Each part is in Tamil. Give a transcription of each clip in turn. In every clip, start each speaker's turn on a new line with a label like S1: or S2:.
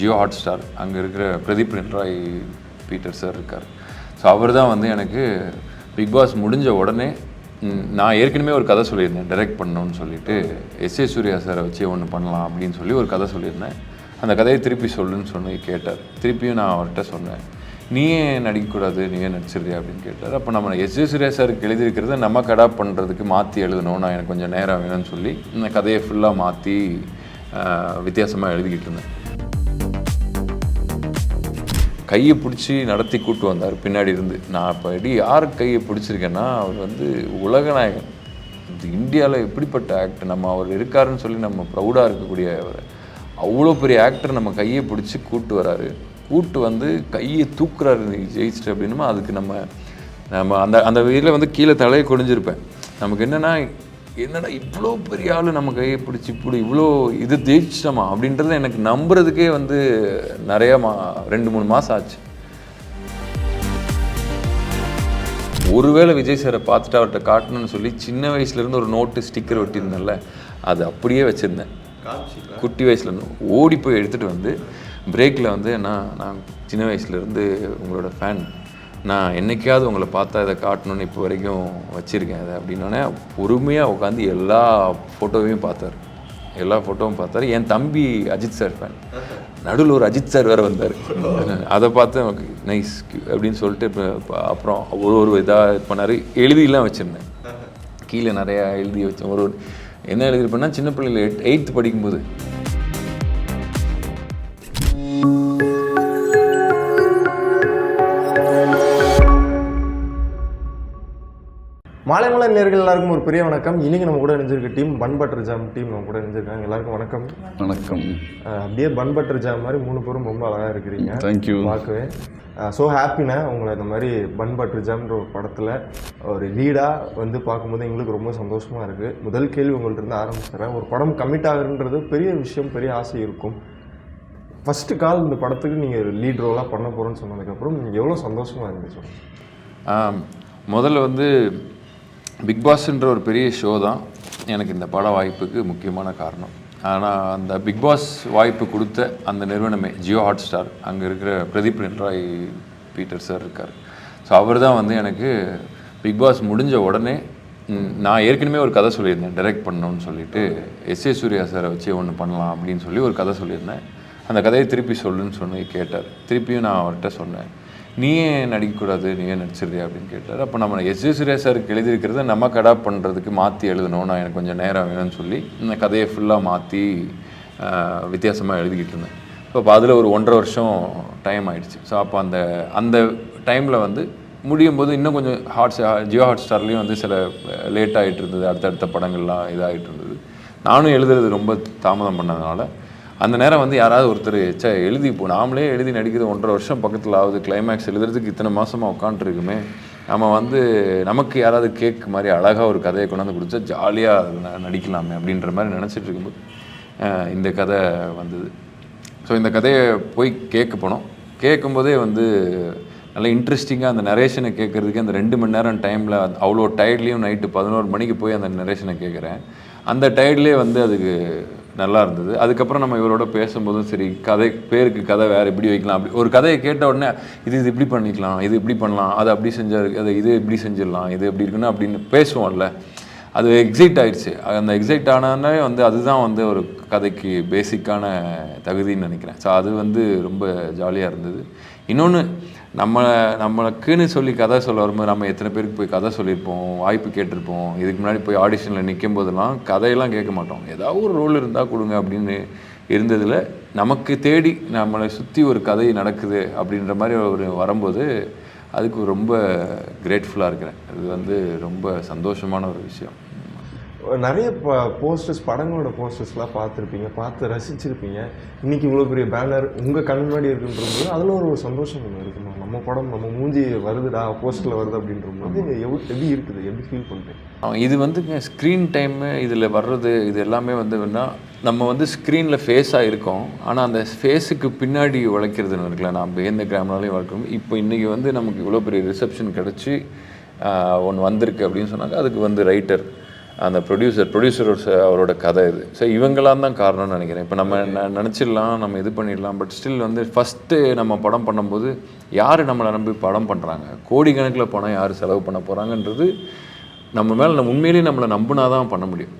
S1: ஜியோ ஹாட் ஸ்டார் அங்கே இருக்கிற பிரதீப் ரென்ராய் பீட்டர் சார் இருக்கார். ஸோ அவர் தான் வந்து எனக்கு பிக் பாஸ் முடிஞ்ச உடனே நான் ஏற்கனவே ஒரு கதை சொல்லியிருந்தேன் டைரக்ட் பண்ணணும்னு சொல்லிட்டு எஸ்ஏ சூர்யா சாரை வச்சு ஒன்று பண்ணலாம் அப்படின்னு சொல்லி ஒரு கதை சொல்லியிருந்தேன். அந்த கதையை திருப்பி சொல்லுன்னு சொல்லி கேட்டார். திருப்பியும் நான் அவர்கிட்ட சொன்னேன், நீயே நடிக்கக்கூடாது, நீயே நடிச்சிருக்கியா அப்படின்னு கேட்டார். அப்போ நம்ம எஸ்ஏ சூர்யா சாருக்கு எழுதியிருக்கிறத நம்ம அடாப்ட் பண்ணுறதுக்கு மாற்றி எழுதணும், நான் எனக்கு கொஞ்சம் நேரம் வேணும்னு சொல்லி இந்த கதையை ஃபுல்லாக மாற்றி வித்தியாசமாக எழுதிக்கிட்டு இருந்தேன். கையை பிடிச்சி நடத்தி கூப்பிட்டு வந்தார் பின்னாடி இருந்து. நான் இப்போ யார் கையை பிடிச்சிருக்கேன்னா, அவர் வந்து உலகநாயகன், இந்தியாவில் எப்படிப்பட்ட ஆக்டர், நம்ம அவர் இருக்காருன்னு சொல்லி நம்ம ப்ரௌடாக இருக்கக்கூடிய அவர், அவ்வளோ பெரிய ஆக்டர் நம்ம கையை பிடிச்சி கூப்பிட்டு வராரு. கூப்பிட்டு வந்து கையை தூக்குறாரு ஜெயிச்சிட்டு அப்படின்னுமா. அதுக்கு நம்ம அந்த அந்த இதில் வந்து கீழே தலையை குடிஞ்சிருப்பேன். நமக்கு என்னடா இவ்வளோ பெரிய ஆள் நம்ம கையை பிடிச்சி இப்படி இவ்வளோ இது ஜெயிச்சிட்டோமா அப்படின்றத எனக்கு நம்புறதுக்கே வந்து நிறையா 2-3 மாதம் ஆச்சு. ஒருவேளை விஜய் சாரை பார்த்துட்டு அவர்கிட்ட காட்டணும்னு சொல்லி சின்ன வயசுலேருந்து ஒரு நோட்டு ஸ்டிக்கர் ஒட்டியிருந்தேன்ல, அது அப்படியே வச்சுருந்தேன். குட்டி வயசுலேருந்து ஓடி போய் எடுத்துகிட்டு வந்து பிரேக்கில் வந்து நான் சின்ன வயசுலேருந்து உங்களோட ஃபேன், நான் என்றைக்காவது உங்களை பார்த்தா இதை காட்டணுன்னு இப்போ வரைக்கும் வச்சுருக்கேன் அதை அப்படின்னோடனே பொறுமையாக உட்காந்து எல்லா ஃபோட்டோவையும் பார்த்தார். என் தம்பி அஜித் சார் ஃபேன், நடுவில் ஒரு அஜித் சார் வேறு வந்தார். அதை பார்த்து எனக்கு நைஸ் அப்படின்னு சொல்லிட்டு அப்புறம் ஒரு இதாக இது பண்ணார். எழுதிலாம் வச்சுருந்தேன், கீழே நிறையா எழுதி வச்சேன். என்ன எழுதியிருப்பேன்னா, சின்ன பிள்ளைகள் 8th படிக்கும்போது
S2: மாலைமலர் நேயர்கள் எல்லாருக்கும் ஒரு பெரிய வணக்கம். இன்னைக்கு நம்ம கூட இணைஞ்சிருக்க team bun butter jam team நம்ம கூட இணைஞ்சிருக்காங்க. எல்லாருக்கும் வணக்கம்.
S3: வணக்கம்.
S2: அப்படியே பன் பட்டர் ஜாம் மாதிரி 3 பேரும் ரொம்ப அழகாக இருக்கிறீங்க.
S3: தேங்க்யூ.
S2: பார்க்கவே ஸோ ஹாப்பிண்ணே உங்களை இந்த மாதிரி பன் பட்டர் ஜாம்ன்ற ஒரு படத்தில் ஒரு லீடாக வந்து பார்க்கும்போது எங்களுக்கு ரொம்ப சந்தோஷமாக இருக்குது. முதல் கேள்வி உங்கள்கிட்ட இருந்து ஆரம்பிச்சிடறேன். ஒரு படம் கமிட் ஆகுன்றது பெரிய விஷயம், பெரிய ஆசை இருக்கும். ஃபஸ்ட்டு கால் இந்த படத்துக்கு நீங்கள் லீட் ரோலாக பண்ண போகிறோன்னு சொன்னதுக்கப்புறம் நீங்கள் எவ்வளோ சந்தோஷமாக இருந்துச்சு?
S1: முதல்ல வந்து பிக் பாஸ்ன்ற ஒரு பெரிய ஷோ தான் எனக்கு இந்த பட வாய்ப்புக்கு முக்கியமான காரணம். ஆனால் அந்த பிக் பாஸ் வாய்ப்பு கொடுத்த அந்த நிறுவனமே ஜியோ ஹாட் ஸ்டார், அங்கே இருக்கிற பிரதீப் ரென்ராய் பீட்டர் சார் இருக்கார். ஸோ அவர் தான் வந்து எனக்கு பிக் பாஸ் முடிஞ்ச உடனே நான் ஏற்கனவே ஒரு கதை சொல்லியிருந்தேன் டைரக்ட் பண்ணணும்னு சொல்லிட்டு எஸ்ஏ சூர்யா சாரை வச்சு ஒன்று பண்ணலாம் அப்படின்னு சொல்லி ஒரு கதை சொல்லியிருந்தேன். அந்த கதையை திருப்பி சொல்லுன்னு சொல்லி கேட்டார். திருப்பியும் நான் அவர்கிட்ட சொன்னேன், நீயே நடிக்கக்கூடாது, நீயே நடிச்சிருக்கியா அப்படின்னு கேட்டார். அப்போ நம்ம எஸ்ஏ சூர்யா சாருக்கு எழுதியிருக்கிறத நம்ம அடாப்ட் பண்ணுறதுக்கு மாற்றி எழுதணும், நான் எனக்கு கொஞ்சம் நேரம் வேணும்னு சொல்லி இந்த கதையை ஃபுல்லாக மாற்றி வித்தியாசமாக எழுதிக்கிட்டு இருந்தேன். இப்போ அதில் ஒரு 1.5 வருஷம் டைம் ஆகிடுச்சு. ஸோ அப்போ அந்த டைமில் வந்து முடியும் போது இன்னும் கொஞ்சம் ஜியோ ஹாட் ஸ்டார்லேயும் வந்து சில லேட் ஆகிட்டு இருந்தது, அடுத்தடுத்த படங்கள்லாம் இதாகிட்டு இருந்தது. நானும் எழுதுறது ரொம்ப தாமதம் பண்ணதுனால அந்த நேரம் வந்து யாராவது ஒருத்தர் எழுதி நாமளே எழுதி நடிக்கிறது 1.5 வருஷம் பக்கத்தில் ஆகுது, கிளைமேக்ஸ் எழுதுறதுக்கு இத்தனை மாதமாக உட்காந்துருக்குமே, நம்ம வந்து நமக்கு யாராவது கேக் மாதிரி அழகாக ஒரு கதையை கொண்டாந்து கொடுத்தா ஜாலியாக நடிக்கலாமே அப்படின்ற மாதிரி நினச்சிட்டு இருக்கும்போது இந்த கதை வந்தது. ஸோ இந்த கதையை போய் கேட்க போனோம். கேட்கும்போதே வந்து நல்லா இன்ட்ரெஸ்டிங்காக அந்த நரேஷனை கேட்குறதுக்கு அந்த 2 மணி நேரம் டைமில் அவ்வளோ டயர்ட்லேயும் நைட்டு 11 மணிக்கு போய் அந்த நரேஷனை கேட்குறேன். அந்த டயர்ட்லேயே வந்து அதுக்கு நல்லா இருந்தது. அதுக்கப்புறம் நம்ம இவரோட பேசும்போதும் சரி, பேருக்கு கதை வேறு இப்படி வைக்கலாம், அப்படி ஒரு கதையை கேட்ட உடனே இது இப்படி பண்ணிக்கலாம், இது இப்படி பண்ணலாம், அது அப்படி செஞ்சார், இது இப்படி செஞ்சிடலாம், இது எப்படி இருக்குன்னு அப்படின்னு பேசுவோம்ல, அது எக்ஸைட் ஆகிடுச்சு. அந்த எக்ஸைட் ஆனாலே வந்து அதுதான் வந்து ஒரு கதைக்கு பேசிக்கான தகுதின்னு நினைக்கிறேன். ஸோ அது வந்து ரொம்ப ஜாலியாக இருந்தது. இன்னொன்று, நம்மளுக்குன்னு சொல்லி கதை சொல்ல வரும்போது நம்ம எத்தனை பேருக்கு போய் கதை சொல்லியிருப்போம், வாய்ப்பு கேட்டிருப்போம். இதுக்கு முன்னாடி போய் ஆடிஷனில் நிற்கும் போதெல்லாம் கதையெல்லாம் கேட்க மாட்டோம், ஏதாவது ஒரு ரோல் இருந்தால் கொடுங்க அப்படின்னு இருந்ததில் நமக்கு தேடி நம்மளை சுற்றி ஒரு கதை நடக்குது அப்படின்ற மாதிரி ஒரு வரும்போது அதுக்கு ரொம்ப கிரேட்ஃபுல்லாக இருக்கிறேன். அது வந்து ரொம்ப சந்தோஷமான ஒரு விஷயம்.
S2: நிறைய போஸ்டர்ஸ், படங்களோட போஸ்டர்ஸ்லாம் பார்த்து ரசிச்சிருப்பீங்க. இன்றைக்கி இவ்வளோ பெரிய பேனர் உங்கள் கண் முன்னாடி இருக்குன்றபோது அதில் ஒரு சந்தோஷம் ஒன்று இருக்குமா? நம்ம படம் நம்ம மூஞ்சி வருதுடா, போஸ்டரில் வருது அப்படின்றபோது எப்படி இருக்குது, எப்படி ஃபீல் பண்ணுறேன்?
S1: இது வந்துங்க ஸ்க்ரீன் டைமு இதில் வர்றது இது எல்லாமே வந்து நம்ம வந்து ஸ்க்ரீனில் ஃபேஸாக இருக்கோம், ஆனால் அந்த ஃபேஸுக்கு பின்னாடி உழைக்கிறதுன்னு இருக்குல்ல, நம்ம எந்த கேமராலையும் வளர்க்கணும். இப்போ இன்றைக்கி வந்து நமக்கு இவ்வளோ பெரிய ரிசப்ஷன் கிடச்சி ஒன்று வந்திருக்கு அப்படின்னு சொன்னாங்க. அதுக்கு வந்து ரைட்டர், அந்த ப்ரொடியூசர் அவரோட கதை இது. ஸோ இவங்களாம் தான் காரணம்னு நினைக்கிறேன். இப்போ நம்ம நினச்சிடலாம், நம்ம இது பண்ணிடலாம், பட் ஸ்டில் வந்து ஃபஸ்ட்டு நம்ம படம் பண்ணும்போது யார் நம்மளை நம்பி படம் பண்ணுறாங்க, கோடிக்கணக்கில் பணம் யார் செலவு பண்ண போகிறாங்கன்றது நம்ம மேலே உண்மையிலேயே நம்மளை நம்பினா தான் பண்ண முடியும்.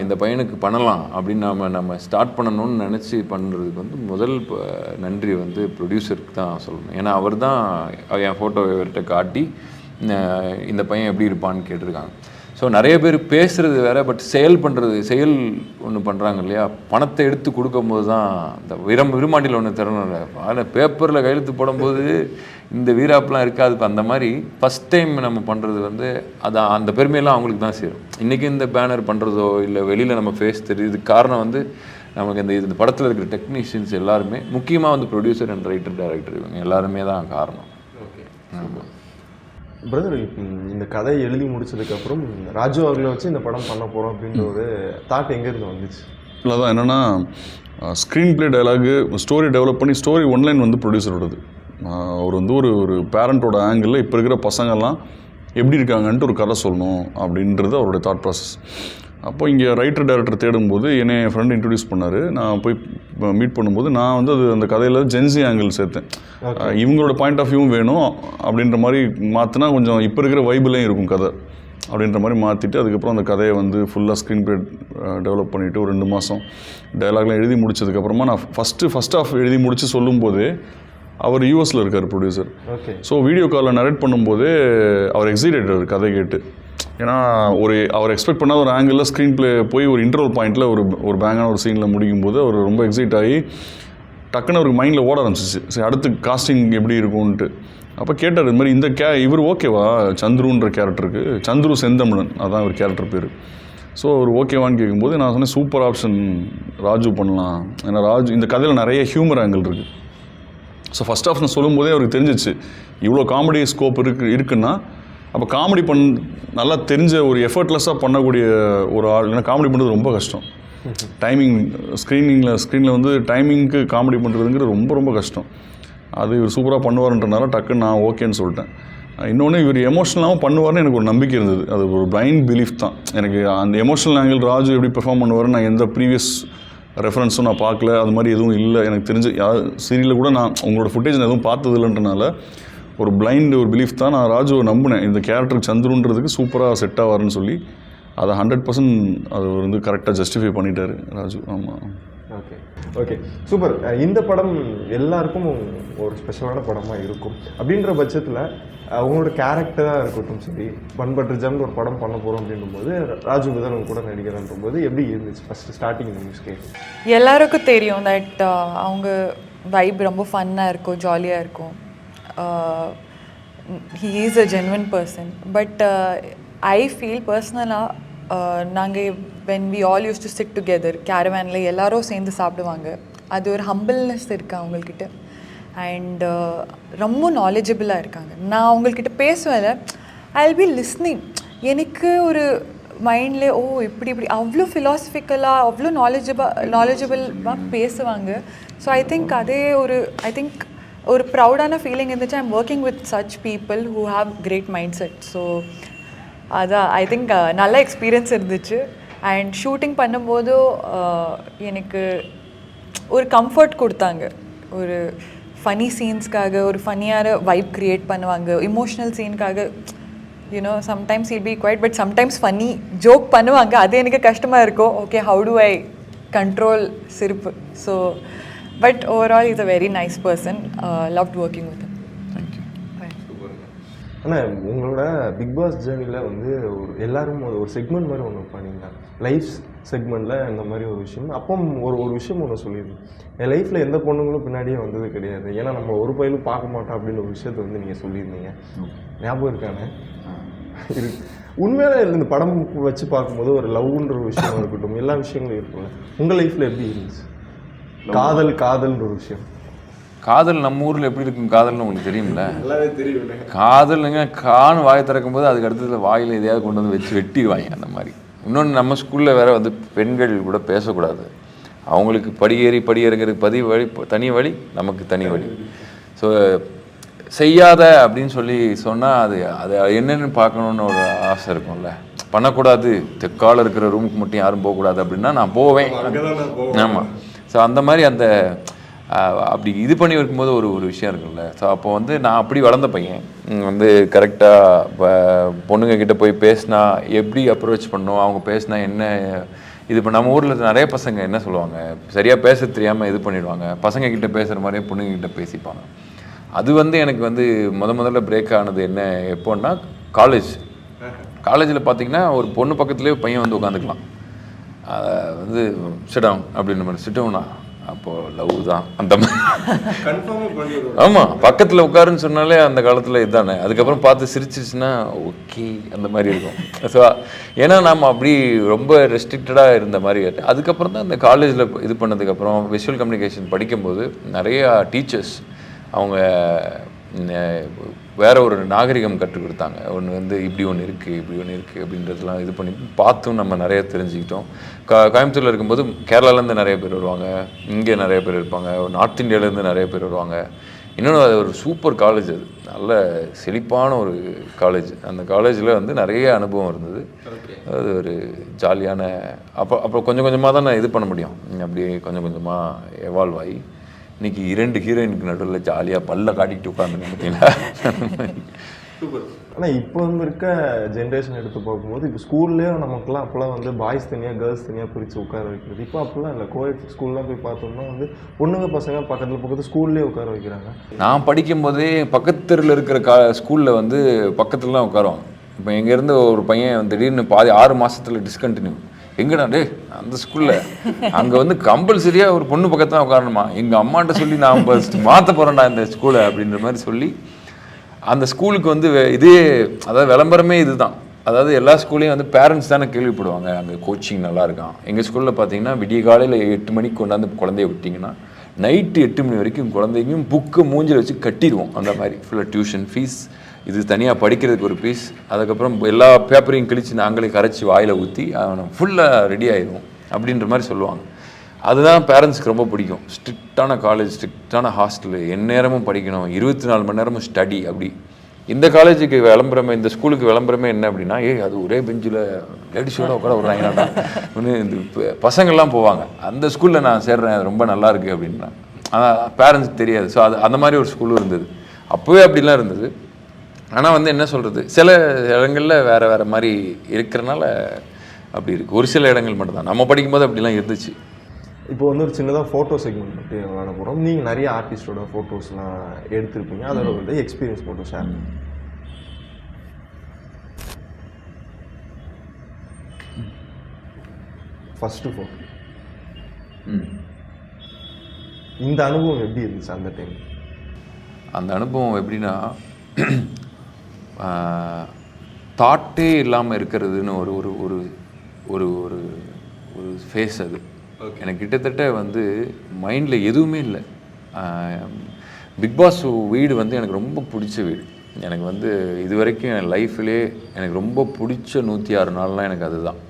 S1: இந்த பையனுக்கு பண்ணலாம் அப்படின்னு நம்ம ஸ்டார்ட் பண்ணணும்னு நினச்சி பண்ணுறதுக்கு வந்து முதல் நன்றி வந்து ப்ரொடியூசருக்கு தான் சொல்லணும். ஏன்னா அவர் தான் என் ஃபோட்டோ இவர்கிட்ட காட்டி இந்த பையன் எப்படி இருப்பான்னு கேட்டிருக்காங்க. ஸோ நிறைய பேர் பேசுகிறது வேறு, பட் செயல் ஒன்று பண்ணுறாங்க இல்லையா. பணத்தை எடுத்து கொடுக்கும்போது தான் இந்த விருமாண்டியில் ஒன்று தரணும்ல, அதில் பேப்பரில் கையெழுத்து போடும்போது இந்த வீராப்பெலாம் இருக்காது. இப்போ அந்த மாதிரி ஃபஸ்ட் டைம் நம்ம பண்ணுறது வந்து அதான் அந்த பெருமையெல்லாம் அவங்களுக்கு தான் சேரும். இன்றைக்கி இந்த பேனர் பண்ணுறதோ இல்லை வெளியில் நம்ம ஃபேஸ் தெரியுது, காரணம் வந்து நமக்கு இந்த படத்தில் இருக்கிற டெக்னீஷியன்ஸ் எல்லாருமே, முக்கியமாக வந்து ப்ரொடியூசர் அண்ட் ரைட்டர் டைரக்டர், இவங்க எல்லாருமே தான் காரணம்.
S2: ஓகே, ஆமாம் பிரதர். இந்த கதையை எழுதி முடிச்சதுக்கப்புறம் ராஜு அவர்களை வச்சு இந்த படம் பண்ண போகிறோம் அப்படின்ற ஒரு தாட் எங்கேருந்து வந்துச்சு?
S3: இல்லை தான் என்னென்னா, screen play dialogue story develop பண்ணி ஸ்டோரி ஒன்லைன் வந்து ப்ரொடியூசரோடது. அவர் வந்து ஒரு பேரண்ட்டோட ஆங்கிளில் இப்போ இருக்கிற பசங்கள்லாம் எப்படி இருக்காங்கன்ட்டு ஒரு கதை சொல்லணும் அப்படின்றது அவருடைய தாட் ப்ராசஸ். அப்போ இங்கே ரைட்டர் டைரக்டர் தேடும்போது என்னை என் ஃப்ரெண்ட் இன்ட்ரடியூஸ் பண்ணார். நான் போய் மீட் பண்ணும்போது நான் வந்து அந்த கதையில் ஜென்சி ஆங்கிள் சேர்த்தேன். இவங்களோட பாயிண்ட் ஆஃப் வியூவும் வேணும் அப்படின்ற மாதிரி மாற்றினா கொஞ்சம் இப்போ இருக்கிற வைபிளையும் இருக்கும் கதை அப்படின்ற மாதிரி மாற்றிட்டு, அதுக்கப்புறம் அந்த கதையை வந்து ஃபுல்லாக ஸ்க்ரீன் பிளே டெவலப் பண்ணிவிட்டு ஒரு 2 மாதம் டைலாக்லாம் எழுதி முடிச்சதுக்கப்புறமா நான் ஃபஸ்ட் ஆஃப் எழுதி முடித்து சொல்லும்போது அவர் யூஎஸில் இருக்கார் ப்ரொடியூசர்.
S2: ஓகே.
S3: ஸோ வீடியோ காலில் நரேட் பண்ணும்போது அவர் எக்ஸைட்டட் கதை கேட்டு. ஏன்னா அவர் எக்ஸ்பெக்ட் பண்ணாத ஒரு ஆங்கிளில் ஸ்க்ரீன் பிளே போய் ஒரு இன்டர்வல் பாயிண்ட்டில் ஒரு பேங்கான ஒரு சீனில் முடிக்கும் போது அவர் ரொம்ப எக்ஸைட் ஆகி டக்குன்னு அவருக்கு மைண்டில் ஓட ஆரம்பிச்சிச்சு, சரி அடுத்து காஸ்டிங் எப்படி இருக்கும்ன்ட்டு. அப்போ கேட்டார், இது மாதிரி இந்த இவர் ஓகேவா சந்துருன்ற கேரக்டருக்கு, சந்துரு செந்தமிழன் அதான் ஒரு கேரக்டர் பேர். ஸோ அவர் ஓகேவான்னு கேட்கும்போது நான் சொன்னேன், சூப்பர் ஆப்ஷன், ராஜு பண்ணலாம். ஏன்னா ராஜு இந்த கதையில் நிறைய ஹியூமர் ஆங்கிள் இருக்குது. ஸோ ஃபஸ்ட் ஆஃப் நான் சொல்லும்போதே அவருக்கு தெரிஞ்சிச்சு இவ்வளோ காமெடி ஸ்கோப் இருக்குன்னா, அப்போ காமெடி நல்லா தெரிஞ்ச ஒரு எஃபர்ட்லெஸ்ஸாக பண்ணக்கூடிய ஒரு ஆள். ஏன்னா காமெடி பண்ணுறது ரொம்ப கஷ்டம். டைமிங் ஸ்க்ரீனில் வந்து டைமிங்க்கு காமெடி பண்ணுறதுங்கிறது ரொம்ப ரொம்ப கஷ்டம். அது இவர் சூப்பராக பண்ணுவார்ன்றனால டக்குன்னு நான் ஓகேன்னு சொல்லிட்டேன். இன்னொன்று இவர் எமோஷனலாகவும் பண்ணுவார்னு எனக்கு ஒரு நம்பிக்கை இருந்தது. அது ஒரு பிளைண்ட் பிலீஃப் தான் எனக்கு. அந்த எமோஷனல் ஆங்கிள் ராஜு எப்படி பெர்ஃபார்ம் பண்ணுவார், நான் எந்த ப்ரீவியஸ் ரெஃபரன்ஸும் நான் பார்க்கல, அது மாதிரி எதுவும் இல்லை எனக்கு தெரிஞ்சு. சீரியலில் கூட நான் உங்களோட ஃபுட்டேஜ் நான் எதுவும் பார்த்தது இல்லைன்றனால ஒரு ஒரு பிலீஃப் தான். நான் ராஜுவை நம்பினேன், இந்த கேரக்டருக்கு சந்துருன்றதுக்கு சூப்பராக செட் ஆவார்னு சொல்லி. அதை 100% அது வந்து கரெக்டாக ஜஸ்டிஃபை பண்ணிட்டார் ராஜு. ஆமாம்.
S2: Okay super. இந்த படம் எல்லாருக்கும் ஒரு ஸ்பெஷலான படமாக இருக்கும். அப்படின்ற பட்சத்தில் உங்களோட கேரக்டராக இருக்கட்டும் சரி, பண்பற்று ஒரு படம் பண்ண போகிறோம் அப்படின்னும்போது ராஜு புதன் கூட நடிக்கிறன்ற போது எப்படி இருந்துச்சு ஃபஸ்ட்டு ஸ்டார்டிங் நியூஸ் கேட்கும்?
S4: எல்லாருக்கும் தெரியும் தட் அவங்க வைப் ரொம்ப ஃபன்னாக இருக்கும், ஜாலியாக இருக்கும். he is a genuine person, but I feel personally நாங்கள் when we all used to sit together கேரவேனில் எல்லாரும் சேர்ந்து சாப்பிடுவாங்க, அது ஒரு ஹம்பிள்னஸ் இருக்குது அவங்கக்கிட்ட. அண்ட் ரொம்ப நாலேஜபிளாக இருக்காங்க. நான் அவங்கக்கிட்ட பேசுவேன், ஐ வில் பி லிஸ்னிங். எனக்கு ஒரு மைண்டில் இப்படி அவ்வளோ ஃபிலாசபிக்கலாக அவ்வளோ நாலேஜபிளாக பேசுவாங்க. ஸோ ஐ திங்க் அதே ஒரு ப்ரௌடான ஃபீலிங் இருந்துச்சு. I'm working with such people who have great mindset. So அதான் ஐ திங்க் நல்ல எக்ஸ்பீரியன்ஸ் இருந்துச்சு. அண்ட் ஷூட்டிங் பண்ணும்போதும் எனக்கு ஒரு கம்ஃபர்ட் கொடுத்தாங்க. ஒரு ஃபனி சீன்ஸ்க்காக ஒரு ஃபனியான வைப் க்ரியேட் பண்ணுவாங்க. இமோஷ்னல் சீனுக்காக you know sometimes it be quite, but sometimes funny joke பண்ணுவாங்க. அது எனக்கு கஷ்டமாக இருக்கும். Okay, how do I control சிரிப்பு? So but overall is a very nice person. Loved working with.
S2: ஆனால் உங்களோட பிக் பாஸ் ஜேர்னியில் வந்து எல்லாரும் ஒரு செக்மெண்ட் மாதிரி ஒன்று பண்ணிங்க, லைஃப் செக்மெண்ட்டில் இந்த மாதிரி ஒரு விஷயம். அப்போ ஒரு விஷயம் ஒன்று சொல்லியிருந்தேன், என் லைஃப்பில் எந்த பொண்ணுங்களும் பின்னாடியே வந்தது கிடையாது, ஏன்னா நம்ம ஒரு பயிலும் பார்க்க மாட்டோம் அப்படின்னு ஒரு விஷயத்தை வந்து நீங்கள் சொல்லியிருந்தீங்க. ஞாபகம் இருக்கானே? உண்மையில இந்த படம் வச்சு பார்க்கும்போது ஒரு லவ்ன்ற ஒரு விஷயம் இருக்கட்டும், எல்லா விஷயங்களும் இருக்கும்ல, உங்கள் லைஃப்பில் எப்படி இருந்துச்சு? காதல்ன்ற ஒரு விஷயம்.
S1: காதல் நம்ம ஊரில் எப்படி இருக்கும் காதல்னு உங்களுக்கு தெரியும்ல?
S2: நல்லாவே தெரியும்.
S1: காதல்ங்க கான்னு வாயை திறக்கும் போது அதுக்கு அடுத்தது வாயில் எதையாவது கொண்டு வந்து வெட்டிடுவாங்க அந்த மாதிரி. இன்னொன்று நம்ம ஸ்கூலில் வேறு வந்து பெண்கள் கூட பேசக்கூடாது, அவங்களுக்கு படியேறங்கிறதுக்கு தனி வழி, நமக்கு தனி வழி. ஸோ செய்யாத அப்படின்னு சொல்லி சொன்னால் அது என்னென்னு பார்க்கணுன்னு ஒரு ஆசை இருக்கும்ல. பண்ணக்கூடாது, தெற்கால இருக்கிற ரூமுக்கு மட்டும் யாரும் போகக்கூடாது அப்படின்னா நான் போவேன். ஆமாம். ஸோ அந்த மாதிரி அந்த அப்படி இது பண்ணி வைக்கும்போது ஒரு விஷயம் இருக்குல்ல. ஸோ அப்போ வந்து நான் அப்படி வளர்ந்த பையன் வந்து கரெக்டாக பொண்ணுங்க கிட்ட போய் பேசினா எப்படி அப்ரோச் பண்ணணும், அவங்க பேசினா என்ன இது. இப்போ நம்ம ஊரில் நிறைய பசங்க என்ன சொல்லுவாங்க, சரியாக பேச தெரியாமல் இது பண்ணிடுவாங்க, பசங்க கிட்ட பேசுகிற மாதிரியே பொண்ணுங்க கிட்ட பேசிப்பாங்க. அது வந்து எனக்கு வந்து முதல்ல பிரேக் ஆனது என்ன எப்போன்னா காலேஜில் பார்த்தீங்கன்னா ஒரு பொண்ணு பக்கத்துலேயே பையன் வந்து உட்காந்துக்கலாம். வந்து சிடம் அப்படின்ற மாதிரி சிட்டவுனா அப்போது லவ் தான் அந்த மாதிரி. ஆமாம், பக்கத்தில் உட்காருன்னு சொன்னாலே அந்த காலத்தில் இதுதானே. அதுக்கப்புறம் பார்த்து சிரிச்சிருச்சுன்னா ஓகே அந்த மாதிரி இருக்கும். ஸோ ஏன்னா நம்ம அப்படி ரொம்ப ரெஸ்ட்ரிக்டடாக இருந்த மாதிரி. அதுக்கப்புறம் தான் இந்த காலேஜில் இது பண்ணதுக்கப்புறம் விஷுவல் கம்யூனிகேஷன் படிக்கும்போது நிறையா டீச்சர்ஸ் அவங்க வேற ஒரு நாகரிகம் கற்றுக் கொடுத்தாங்க. ஒன்று வந்து இப்படி ஒன்று இருக்குது அப்படின்றதுலாம் இது பண்ணி பார்த்தும் நம்ம நிறைய தெரிஞ்சுக்கிட்டோம். கோயம்புத்தூரில் இருக்கும்போது கேரளாலேருந்து நிறைய பேர் வருவாங்க, இங்கே நிறைய பேர் இருப்பாங்க, நார்த் இந்தியாவிலேருந்து நிறைய பேர் வருவாங்க. இன்னொன்று அது ஒரு சூப்பர் காலேஜ், அது நல்ல செழிப்பான ஒரு காலேஜ். அந்த காலேஜில் வந்து நிறைய அனுபவம் இருந்தது. அது ஒரு ஜாலியான அப்போ கொஞ்சம் கொஞ்சமாக தான் நான் இது பண்ண முடியும். அப்படியே கொஞ்சம் கொஞ்சமாக எவால்வ் ஆகி இன்னைக்கு 2 ஹீரோயினுக்கு நடுவில் ஜாலியாக பல்ல காட்டிக்கிட்டு உட்காந்துருக்கேன் பார்த்தீங்களா.
S2: ஆனால் இப்போ இருக்க ஜென்ரேஷன் எடுத்து பார்க்கும்போது இப்போ ஸ்கூல்லேயே நமக்குலாம் அப்போலாம் வந்து பாய்ஸ் தனியாக கேர்ள்ஸ் தனியாக பிரித்து உட்கார வைக்கிறது. இப்போ அப்படிலாம் இல்லை. கோயட் ஸ்கூல்லாம் போய் பார்த்தோம்னா வந்து பொண்ணுங்க பசங்க பக்கத்தில் ஸ்கூல்லேயே உட்கார வைக்கிறாங்க.
S1: நான் படிக்கும்போதே பக்கத்தில் இருக்கிற ஸ்கூலில் வந்து பக்கத்துலலாம் உட்காருவாங்க. இப்போ எங்கேருந்து ஒரு பையன் திடீர்னு 6 மாதத்தில் டிஸ்கண்டினியூ. எங்கடா டே அந்த ஸ்கூலில் அங்கே வந்து கம்பல்சரியாக ஒரு பொண்ணு பக்கத்தான் உட்காரணுமா, எங்கள் அம்மாட்ட சொல்லி நான் மாற்ற போகிறேன்டா இந்த ஸ்கூலை அப்படின்ற மாதிரி சொல்லி அந்த ஸ்கூலுக்கு வந்து இதே அதாவது விளம்பரமே இதுதான். அதாவது எல்லா ஸ்கூல்லையும் வந்து பேரண்ட்ஸ் தானே கேள்விப்படுவாங்க அங்கே கோச்சிங் நல்லா இருக்கான். எங்கள் ஸ்கூலில் பார்த்தீங்கன்னா விடிய காலையில் 8 மணிக்கு கொண்டாந்து குழந்தைய விட்டிங்கன்னா நைட்டு 8 மணி வரைக்கும் குழந்தைக்கும் புக்கு மூஞ்சில் வச்சு கட்டிடுவோம். அந்த மாதிரி ஃபுல்லாக டியூஷன் ஃபீஸ், இது தனியாக படிக்கிறதுக்கு ஒரு ஃபீஸ், அதுக்கப்புறம் எல்லா பேப்பரையும் கிழிச்சு நாங்களே கரைச்சி வாயில் ஊற்றி அவனை ஃபுல்லாக ரெடி ஆகிடுவோம் அப்படின்ற மாதிரி சொல்லுவாங்க. அதுதான் பேரண்ட்ஸ்க்கு ரொம்ப பிடிக்கும். ஸ்ட்ரிக்டான காலேஜ், ஸ்ட்ரிக்டான ஹாஸ்டலு, எந்நேரமும் படிக்கணும், 24 மணி நேரமும் ஸ்டடி. அப்படி இந்த காலேஜுக்கு விளம்பரமே, இந்த ஸ்கூலுக்கு விளம்பரமே என்ன அப்படின்னா, அது ஒரே பெஞ்சில் லேடிஸோட உட்கார விட்றாங்கடா ஒன்று இந்த பசங்கள்லாம் போவாங்க. அந்த ஸ்கூலில் நான் சேர்றேன், ரொம்ப நல்லா இருக்குது அப்படின்னா. ஆனால் பேரண்ட்ஸ்க்கு தெரியாது. ஸோ அது அந்த மாதிரி ஒரு ஸ்கூலும் இருந்தது. அப்போவே அப்படிலாம் இருந்தது. ஆனால் வந்து என்ன சொல்கிறது, சில இடங்களில் வேறு மாதிரி இருக்கிறனால அப்படி இருக்குது. ஒரு சில இடங்கள் மட்டும்தான். நம்ம படிக்கும்போது அப்படிலாம் இருந்துச்சு.
S2: இப்போ வந்து ஒரு சின்னதாக ஃபோட்டோ செக்மெண்ட் பற்றி விளாட போகிறோம். நீங்கள் நிறைய ஆர்டிஸ்டோட ஃபோட்டோஸ்லாம் எடுத்திருப்பீங்க, அதோட வந்து எக்ஸ்பீரியன்ஸ் ஃபோட்டோ ஷேர் பண்ணுங்க. ஃபஸ்ட்டு ஃபோட்டோ, இந்த அனுபவம் எப்படி இருந்துச்சு அந்த டைம்?
S1: அந்த அனுபவம் எப்படின்னா, தாட்டே இல்லாமல் இருக்கிறதுன்னு ஒரு ஒரு ஒரு ஒரு ஒரு ஒரு ஃபேஸ். அது எனக்கு கிட்டத்தட்ட வந்து மைண்டில் எதுவுமே இல்லை. பிக் பாஸ் வீடு வந்து எனக்கு ரொம்ப பிடிச்ச வீடு. எனக்கு வந்து இது வரைக்கும் என் லைஃப்லேயே எனக்கு ரொம்ப பிடிச்ச 106 நாள்லாம் எனக்கு அதுதான்.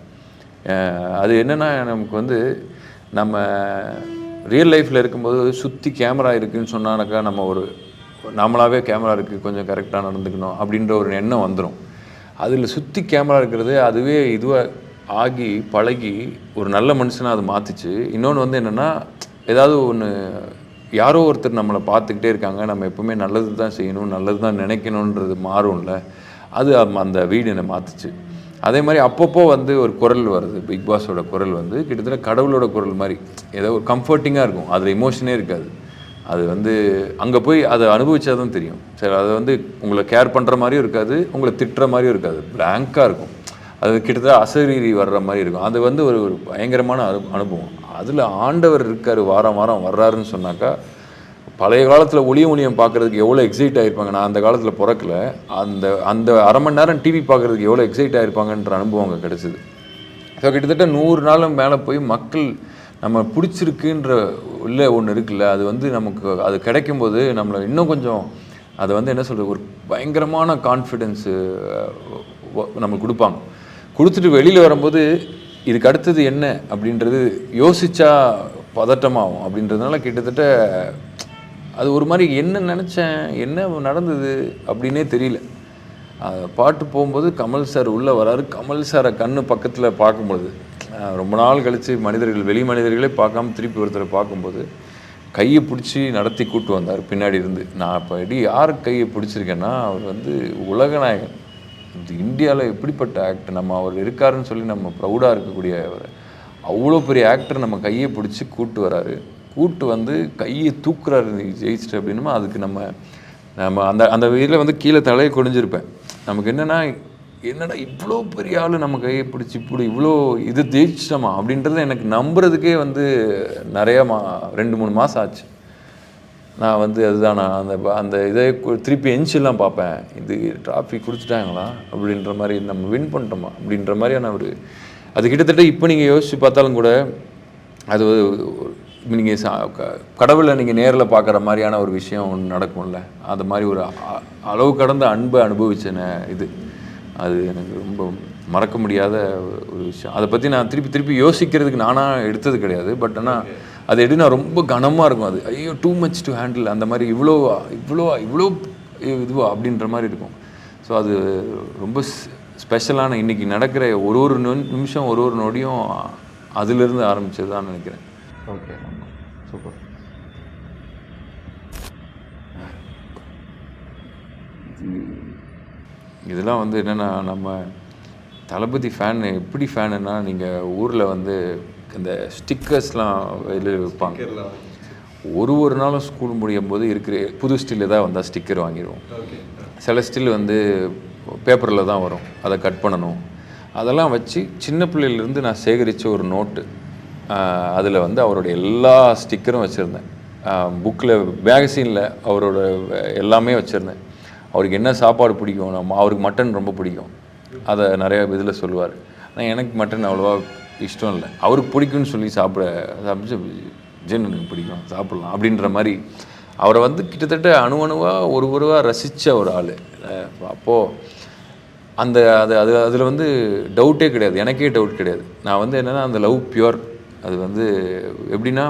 S1: அது என்னென்னா, நமக்கு வந்து நம்ம ரியல் லைஃப்பில் இருக்கும்போது சுற்றி கேமரா இருக்குதுன்னு சொன்னானாக்கா நம்ம நாமளாகவே கேமரா இருக்குது கொஞ்சம் கரெக்டாக நடந்துக்கணும் அப்படின்ற ஒரு எண்ணம் வந்துடும். அதில் சுற்றி கேமரா இருக்கிறது அதுவே இதுவாக ஆகி பழகி ஒரு நல்ல மனுஷனாக அது மாற்றிச்சு. இன்னொன்று வந்து என்னென்னா, ஏதாவது ஒன்று யாரோ ஒருத்தர் நம்மளை பார்த்துக்கிட்டே இருக்காங்க, நம்ம எப்போவுமே நல்லது தான் செய்யணும், நல்லது தான் நினைக்கணுன்றது மாறும்ல, அது அந்த வீடு என்னை மாற்றுச்சு. அதே மாதிரி அப்பப்போ வந்து ஒரு குரல் வருது, பிக் பாஸோட குரல் வந்து கிட்டத்தட்ட கடவுளோட குரல் மாதிரி, ஏதோ ஒரு கம்ஃபர்ட்டிங்காக இருக்கும். அதில் எமோஷனே இருக்காது. அது வந்து அங்கே போய் அதை அனுபவிச்சா தான் தெரியும். சரி, அது வந்து உங்களை கேர் பண்ணுற மாதிரியும் இருக்காது, உங்களை திட்டுற மாதிரியும் இருக்காது, பிளாங்காக இருக்கும். அது கிட்டத்தட்ட அசரீரி வர்ற மாதிரி இருக்கும். அது வந்து ஒரு பயங்கரமான அனுபவம். அதில் ஆண்டவர் இருக்கார், வாரம் வாரம் வர்றாருன்னு சொன்னாக்கா, பழைய காலத்தில் ஒளியம் பார்க்குறதுக்கு எவ்வளோ எக்ஸைட் ஆகிருப்பாங்க. நான் அந்த காலத்தில் பிறக்கல, அந்த அரை மணி நேரம் டிவி பார்க்குறதுக்கு எவ்வளோ எக்ஸைட் ஆகிருப்பாங்கன்ற அனுபவம் அங்கே கிடச்சிது. ஸோ கிட்டத்தட்ட 100 நாளும் மேலே போய் மக்கள் நம்ம பிடிச்சிருக்குன்ற உள்ள ஒன்று இருக்குல்ல, அது வந்து நமக்கு அது கிடைக்கும்போது நம்மளை இன்னும் கொஞ்சம் அதை வந்து என்ன சொல்கிறது, ஒரு பயங்கரமான கான்ஃபிடென்ஸு நமக்கு கொடுப்பாங்க. கொடுத்துட்டு வெளியில் வரும்போது இதுக்கு அடுத்தது என்ன அப்படின்றது யோசித்தா பதட்டமாகும். அப்படின்றதுனால கிட்டத்தட்ட அது ஒரு மாதிரி என்ன நினச்சேன், என்ன நடந்தது அப்படின்னே தெரியல. பாட்டு போகும்போது கமல் சார் உள்ளே வராரு. கமல் சாரை கண்ணு பக்கத்தில் பார்க்கும்பொழுது ரொம்ப நாள் கழித்து மனிதர்கள் வெளி மனிதர்களே பார்க்காம திருப்பி ஒருத்தரை பார்க்கும்போது கையை பிடிச்சி நடத்தி கூட்டு வந்தார் பின்னாடி இருந்து. நான் இப்போ யார் கையை பிடிச்சிருக்கேன்னா அவர் வந்து உலகநாயகன். இந்தியாவில் எப்படிப்பட்ட ஆக்டர் நம்ம அவர் இருக்காருன்னு சொல்லி நம்ம ப்ரௌடாக இருக்கக்கூடிய அவர் அவ்வளோ பெரிய ஆக்டர் நம்ம கையை பிடிச்சி கூட்டு வராரு. கூட்டு வந்து கையை தூக்குறாரு ஜெயிச்சிட்டு அப்படின்னுமா அதுக்கு நம்ம அந்த அந்த இதில் வந்து கீழே தலையை குனிஞ்சிருப்பேன். நமக்கு என்னடா இவ்வளோ பெரிய ஆள் நம்ம கையை பிடிச்சி இப்படி இவ்வளோ இது ஜெயிச்சிட்டோமா அப்படின்றத எனக்கு நம்புறதுக்கே வந்து நிறையா 2-3 மாதம் ஆச்சு. நான் வந்து அதுதான் நான் அந்த இதை திருப்பி எஞ்சிலாம் பார்ப்பேன். இது டிராஃபி கொடுத்துட்டாங்களா அப்படின்ற மாதிரி, நம்ம வின் பண்ணிட்டோமா அப்படின்ற மாதிரியான ஒரு அது கிட்டத்தட்ட இப்போ நீங்கள் யோசித்து பார்த்தாலும் கூட அது நீங்கள் கடவுளை நீங்கள் நேரில் பார்க்குற மாதிரியான ஒரு விஷயம் ஒன்று நடக்கும்ல, அது மாதிரி ஒரு அளவு கடந்த அன்பை அனுபவிச்சேன இது. அது எனக்கு ரொம்ப மறக்க முடியாத ஒரு விஷயம். அதை பற்றி நான் திருப்பி யோசிக்கிறதுக்கு நானாக எடுத்தது கிடையாது. பட் ஆனால் அது எப்படின்னா ரொம்ப கனமாக இருக்கும். அது ஐயோ டூ மச் டு ஹேண்டில், அந்த மாதிரி இவ்வளோ இதுவா அப்படின்ற மாதிரி இருக்கும். ஸோ அது ரொம்ப ஸ்பெஷலான இன்றைக்கி நடக்கிற ஒரு நிமிஷம் ஒரு நொடியும் அதிலிருந்து ஆரம்பிச்சது தான் நினைக்கிறேன்.
S2: Okay, super.
S1: இதெல்லாம் வந்து என்னென்னா நம்ம தளபதி ஃபேன் எப்படி ஃபேனுன்னா நீங்கள் ஊரில் வந்து இந்த ஸ்டிக்கர்ஸ்லாம் வெளியில் வைப்பாங்க. ஒரு நாளும் ஸ்கூல் முடியும் போது இருக்கிற புது ஸ்டில் ஏதாவது வந்தால் ஸ்டிக்கர் வாங்கிடுவோம். சில ஸ்டில் வந்து பேப்பரில் தான் வரும், அதை கட் பண்ணணும். அதெல்லாம் வச்சு சின்ன பிள்ளையிலேருந்து நான் சேகரித்த ஒரு நோட்டு, அதில் வந்து அவருடைய எல்லா ஸ்டிக்கரும் வச்சுருந்தேன். புக்கில் மேகசீனில் அவரோட எல்லாமே வச்சுருந்தேன். அவருக்கு என்ன சாப்பாடு பிடிக்கும், அவருக்கு மட்டன் ரொம்ப பிடிக்கும், அதை நிறையா இதில் சொல்லுவார். ஆனால் எனக்கு மட்டன் அவ்வளோவா இஷ்டம் இல்லை. அவருக்கு பிடிக்கும்னு சொல்லி சாப்பிட்டு எனக்கு பிடிக்கும் சாப்பிட்லாம் அப்படின்ற மாதிரி அவரை வந்து கிட்டத்தட்ட அணுவாக ஒருவராக ரசித்த ஒரு ஆள். அப்போது அதில் வந்து டவுட்டே கிடையாது, எனக்கே டவுட் கிடையாது. நான் வந்து என்னென்னா அந்த லவ் பியூர். அது வந்து எப்படின்னா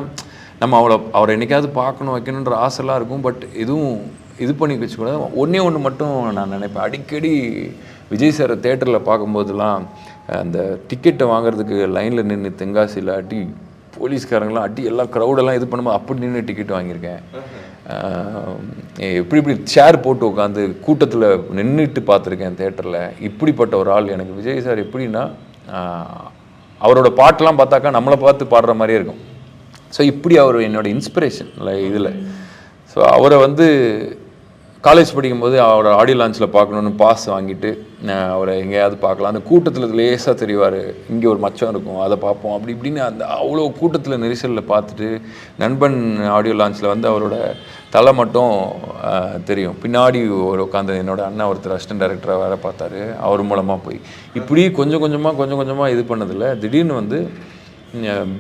S1: நம்ம அவரை என்றைக்காவது பார்க்கணும் வைக்கணுன்ற ஆசைலாம் இருக்கும். பட் எதுவும் இது பண்ணி வச்சுக்கூடாது. ஒன்று மட்டும் நான் நினைப்பேன், அடிக்கடி விஜய் சாரை தேட்டரில் பார்க்கும்போதெல்லாம் அந்த டிக்கெட்டை வாங்குறதுக்கு லைனில் நின்று தென்காசியில் அடி போலீஸ்காரங்களாம் அடி எல்லாம் க்ரௌடெல்லாம் இது பண்ணும்போது அப்படி நின்று டிக்கெட் வாங்கியிருக்கேன். இப்படி சேர் போட்டு உட்காந்து கூட்டத்தில் நின்றுட்டு பார்த்துருக்கேன் தேட்டரில். இப்படிப்பட்ட ஒரு ஆள் எனக்கு விஜய் சார். எப்படின்னா அவரோட பாட்டெலாம் பார்த்தாக்கா நம்மளை பார்த்து பாடுற மாதிரியே இருக்கும். ஸோ இப்படி அவர் என்னோடய இன்ஸ்பிரேஷன் இதில். ஸோ அவரை வந்து காலேஜ் படிக்கும்போது அவரோட ஆடியோ லான்ச்சில் பார்க்கணுன்னு பாஸ் வாங்கிட்டு அவரை எங்கேயாவது பார்க்கலாம். அந்த கூட்டத்தில் லேசாக தெரிவார், இங்கே ஒரு மச்சம் இருக்கும், அதை பார்ப்போம் அப்படி இப்படின்னு அந்த அவ்வளோ கூட்டத்தில் நெரிசலில் பார்த்துட்டு நண்பன் ஆடியோ லான்ச்சில் வந்து அவரோட தலை மட்டும் தெரியும். பின்னாடி ஒரு உட்காந்து என்னோட அண்ணா ஒருத்தர் அசிஸ்டன்ட் டைரக்டராக வேறு பார்த்தாரு, அவர் மூலமாக போய் இப்படி கொஞ்சம் கொஞ்சமாக இது பண்ணதில்லை. திடீர்னு வந்து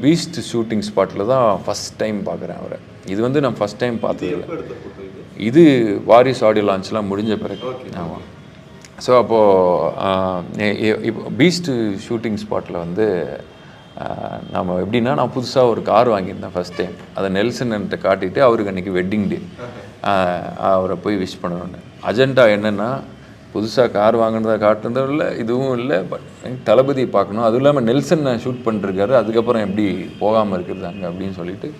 S1: பீஸ்ட் ஷூட்டிங் ஸ்பாட்டில் தான் ஃபஸ்ட் டைம் பார்க்குறேன் அவரை. இது வந்து நான் ஃபஸ்ட் டைம் பார்த்ததில்லை. இது வாரிஸ் ஆடியோ லான்ச்லாம் முடிஞ்ச பிறகு. ஆமாம். ஸோ அப்போது இப்போ பீஸ்ட் ஷூட்டிங் ஸ்பாட்டில் வந்து நம்ம எப்படின்னா நான் புதுசாக ஒரு கார் வாங்கியிருந்தேன் ஃபஸ்ட் டைம். அதை நெல்சன்கிட்ட காட்டிட்டு அவருக்கு அன்றைக்கி வெட்டிங் டே, அவரை போய் விஷ் பண்ணணுன்னு. அஜெண்டா என்னென்னா புதுசாக கார் வாங்கினதை காட்டுறதும் இல்லை, இதுவும் இல்லை. பட் தளபதியை பார்க்கணும், அதுவும் இல்லாமல் நெல்சன் ஷூட் பண்ணிருக்காரு, அதுக்கப்புறம் எப்படி போகாமல் இருக்கிறது அங்கே அப்படின்னு சொல்லிட்டு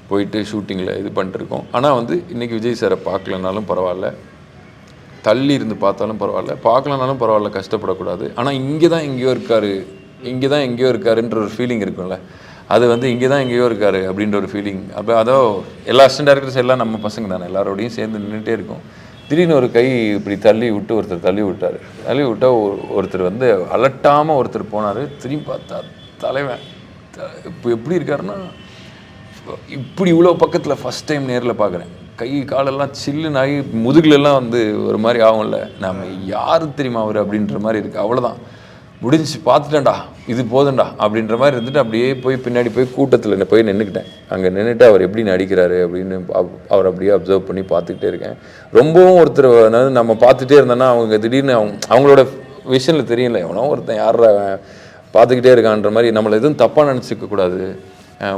S1: போயிட்டு ஷூட்டிங்கில் இது பண்ணிட்டுருக்கோம். ஆனால் வந்து இன்றைக்கி விஜய் சாரை பார்க்கலனாலும் பரவாயில்ல, தள்ளி இருந்து பார்த்தாலும் பரவாயில்ல, பார்க்கலனாலும் பரவாயில்ல, கஷ்டப்படக்கூடாது. ஆனால் இங்கே தான் எங்கேயோ இருக்காருன்ற ஒரு ஃபீலிங் இருக்கும்ல, அது வந்து இங்கே தான் எங்கேயோ இருக்காரு அப்படின்ற ஒரு ஃபீலிங். அப்போ அதோ எல்லா அசிஸ்டன்ட் டைரக்டர்ஸ் எல்லாம் நம்ம பசங்க தானே, எல்லாரோடையும் சேர்ந்து நின்றுட்டே இருக்கும். திடீர்னு ஒரு கை இப்படி ஒருத்தர் தள்ளி விட்டால் ஒருத்தர் வந்து அலட்டாமல் ஒருத்தர் போனார். திரும்பி பார்த்தா தலைவன் இப்போ எப்படி இருக்காருன்னா இப்படி இவ்வளோ பக்கத்தில் ஃபஸ்ட் டைம் நேரில் பார்க்குறேன். கை காலெல்லாம் சில்லுன்னு ஆகி முதுகுலெல்லாம் வந்து ஒரு மாதிரி ஆகும்ல, நம்ம யாரு தெரியுமா அவர் அப்படின்ற மாதிரி இருக்குது. அவ்வளோதான், முடிஞ்சு பார்த்துட்டேன்டா, இது போதும்டா அப்படின்ற மாதிரி இருந்துட்டு அப்படியே போய் பின்னாடி போய் கூட்டத்தில் போய் நின்றுக்கிட்டேன். அங்கே நின்றுட்டு அவர் எப்படி நடிக்கிறாரு அப்படின்னு அவர் அப்படியே அப்சர்வ் பண்ணி பார்த்துக்கிட்டே இருக்கேன். ரொம்பவும் ஒருத்தர் அதாவது நம்ம பார்த்துட்டே இருந்தோன்னா அவங்க திடீர்னு அவங்களோட விஷனில் தெரியல, எவனோ ஒருத்தன் யார பார்த்துக்கிட்டே இருக்கான்ற மாதிரி நம்மளை எதுவும் தப்பாக நினச்சிக்கக்கூடாது.